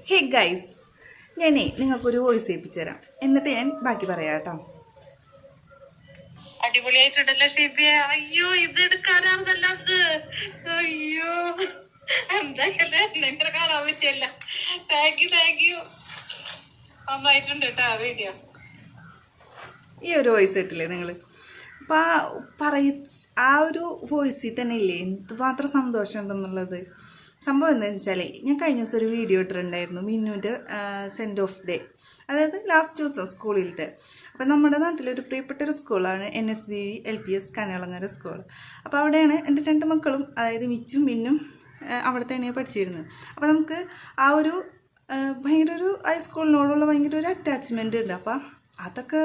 Hey guys, ഞാനേ നിങ്ങൾക്കൊരു voice ഏൽപ്പിച്ചു തരാം, എന്നിട്ട് ഞാൻ ബാക്കി പറയാം കേട്ടോ. അടിപൊളിയായിട്ടുണ്ടല്ലോ ഷിബിയ. അയ്യോ, ഇത് എടുക്കാനാർന്നല്ല അത്. അയ്യോ, എന്തായാലും നിങ്ങളെ കാണാൻ പറ്റിയല്ല. താങ്ക് യു നന്നായിട്ടുണ്ട് കേട്ടോ വീഡിയോ. ഈ ഒരു വോയിസ് ഇട്ടില്ലേ നിങ്ങൾ? അപ്പം ആ ഒരു വോയിസിൽ തന്നെ ഇല്ലേ എന്തുമാത്രം സന്തോഷം ഉണ്ടെന്നുള്ളത്. സംഭവം എന്താണെന്ന് വെച്ചാൽ, ഞാൻ കഴിഞ്ഞ ദിവസം ഒരു വീഡിയോ ഇട്ടിട്ടുണ്ടായിരുന്നു മിന്നുവിൻ്റെ സെൻഡ് ഓഫ് ഡേ, അതായത് ലാസ്റ്റ് ദിവസം സ്കൂളിലത്തെ. അപ്പം നമ്മുടെ നാട്ടിലൊരു പ്രിയപ്പെട്ടൊരു സ്കൂളാണ് NSVV LPS കനകളങ്ങര സ്കൂൾ. അപ്പോൾ അവിടെയാണ് എൻ്റെ 2 മക്കളും, അതായത് മിച്ചും മിന്നും അവിടെ തന്നെയാണ് പഠിച്ചിരുന്നത്. അപ്പോൾ നമുക്ക് ആ ഒരു ഹൈസ്കൂളിനോടുള്ള ഭയങ്കര ഒരു അറ്റാച്ച്മെൻ്റ് ഉണ്ട്. അപ്പം അതൊക്കെ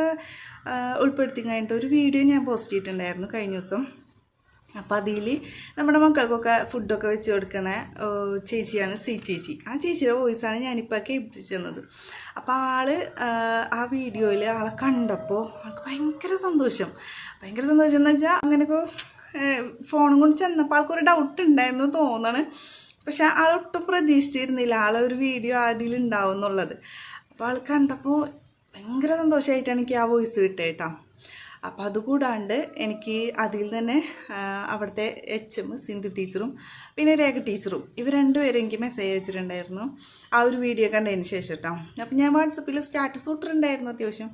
ഉൾപ്പെടുത്തി കഴിഞ്ഞിട്ട് ഒരു വീഡിയോ ഞാൻ പോസ്റ്റ് ചെയ്തിട്ടുണ്ടായിരുന്നു കഴിഞ്ഞ ദിവസം. അപ്പം അതിൽ നമ്മുടെ മക്കൾക്കൊക്കെ ഫുഡൊക്കെ വെച്ച് കൊടുക്കണ ചേച്ചിയാണ് ചേച്ചി. ആ ചേച്ചിയുടെ വോയിസാണ് ഞാനിപ്പോൾ കേൾപ്പിച്ചു തന്നത്. അപ്പോൾ ആ വീഡിയോയിൽ ആളെ കണ്ടപ്പോൾ ആൾക്ക് ഭയങ്കര സന്തോഷം എന്ന് വെച്ചാൽ അങ്ങനെയൊക്കെ ഫോണും കൊണ്ട് ചെന്നപ്പോൾ ആൾക്കൊരു ഡൗട്ട് ഉണ്ടായിരുന്നു തോന്നണം. പക്ഷെ ആളൊട്ടും പ്രതീക്ഷിച്ചിരുന്നില്ല ആളൊരു വീഡിയോ അതിലുണ്ടാവും എന്നുള്ളത്. അപ്പോൾ ആൾ കണ്ടപ്പോൾ ഭയങ്കര സന്തോഷമായിട്ടാണ് എനിക്ക് ആ വോയിസ് കിട്ടുക. അപ്പോൾ അതുകൂടാണ്ട് എനിക്ക് അതിൽ തന്നെ അവിടുത്തെ HM സിന്ധു ടീച്ചറും പിന്നെ രേഖ ടീച്ചറും ഇവർ 2 പേരും എനിക്ക് മെസ്സേജ് അയച്ചിട്ടുണ്ടായിരുന്നു ആ ഒരു വീഡിയോ കണ്ടതിന് ശേഷം കേട്ടോ. അപ്പോൾ ഞാൻ വാട്സപ്പിൽ സ്റ്റാറ്റസ് ഇട്ടിട്ടുണ്ടായിരുന്നു അത്യാവശ്യം.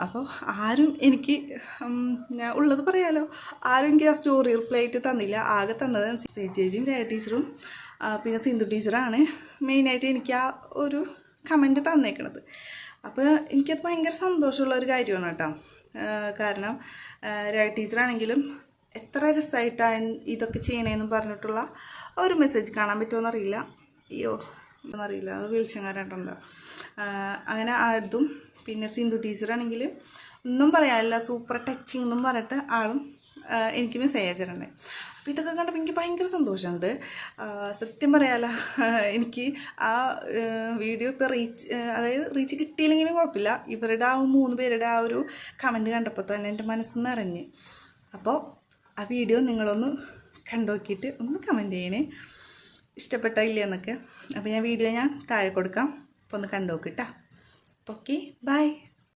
അപ്പോൾ ആരും എനിക്ക് ഞാൻ ഉള്ളത് പറയാലോ, ആരും എനിക്ക് ആ സ്റ്റോറി റിപ്ലൈ ആയിട്ട് തന്നില്ല. ആകെ തന്നത് ചേച്ചിയും രേഖ ടീച്ചറും പിന്നെ സിന്ധു ടീച്ചറാണ് മെയിനായിട്ട് എനിക്ക് ആ ഒരു കമൻറ്റ് തന്നേക്കണത്. അപ്പോൾ എനിക്കത് ഭയങ്കര സന്തോഷമുള്ള ഒരു കാര്യമാണ് കേട്ടോ. കാരണം രേഖ ടീച്ചറാണെങ്കിലും എത്ര രസമായിട്ടാണ് ഇതൊക്കെ ചെയ്യണേന്ന് പറഞ്ഞിട്ടുള്ള ഒരു മെസ്സേജ് കാണാൻ പറ്റുമോയെന്നറിയില്ല. എന്നറിയില്ല, അത് വിളിച്ചങ്ങാരായിട്ടുണ്ടോ അങ്ങനെ അതും. പിന്നെ സിന്ധു ടീച്ചറാണെങ്കിൽ ഒന്നും പറയാനില്ല, സൂപ്പർ ടച്ചിങ് എന്നും പറഞ്ഞിട്ട് ആളും എനിക്ക് മെസ്സേജ് അയച്ചിട്ടുണ്ട്. അപ്പോൾ ഇതൊക്കെ കണ്ടപ്പോൾ എനിക്ക് ഭയങ്കര സന്തോഷമുണ്ട്. സത്യം പറയാമല്ലോ, എനിക്ക് ആ വീഡിയോ ഇപ്പോൾ റീച്ച് കിട്ടിയില്ലെങ്കിലും കുഴപ്പമില്ല. ഇവരുടെ ആ 3 പേരുടെ ആ ഒരു കമൻറ്റ് കണ്ടപ്പോൾ തന്നെ എൻ്റെ മനസ്സ് നിറഞ്ഞ്. അപ്പോൾ ആ വീഡിയോ നിങ്ങളൊന്ന് കണ്ടുനോക്കിയിട്ട് ഒന്ന് കമൻറ്റ് ചെയ്യണേ, ഇഷ്ടപ്പെട്ടോ ഇല്ല എന്നൊക്കെ. അപ്പോൾ ഞാൻ വീഡിയോ താഴെ കൊടുക്കാം, അപ്പോൾ ഒന്ന് കണ്ടു നോക്കിട്ടാ. Okay, by.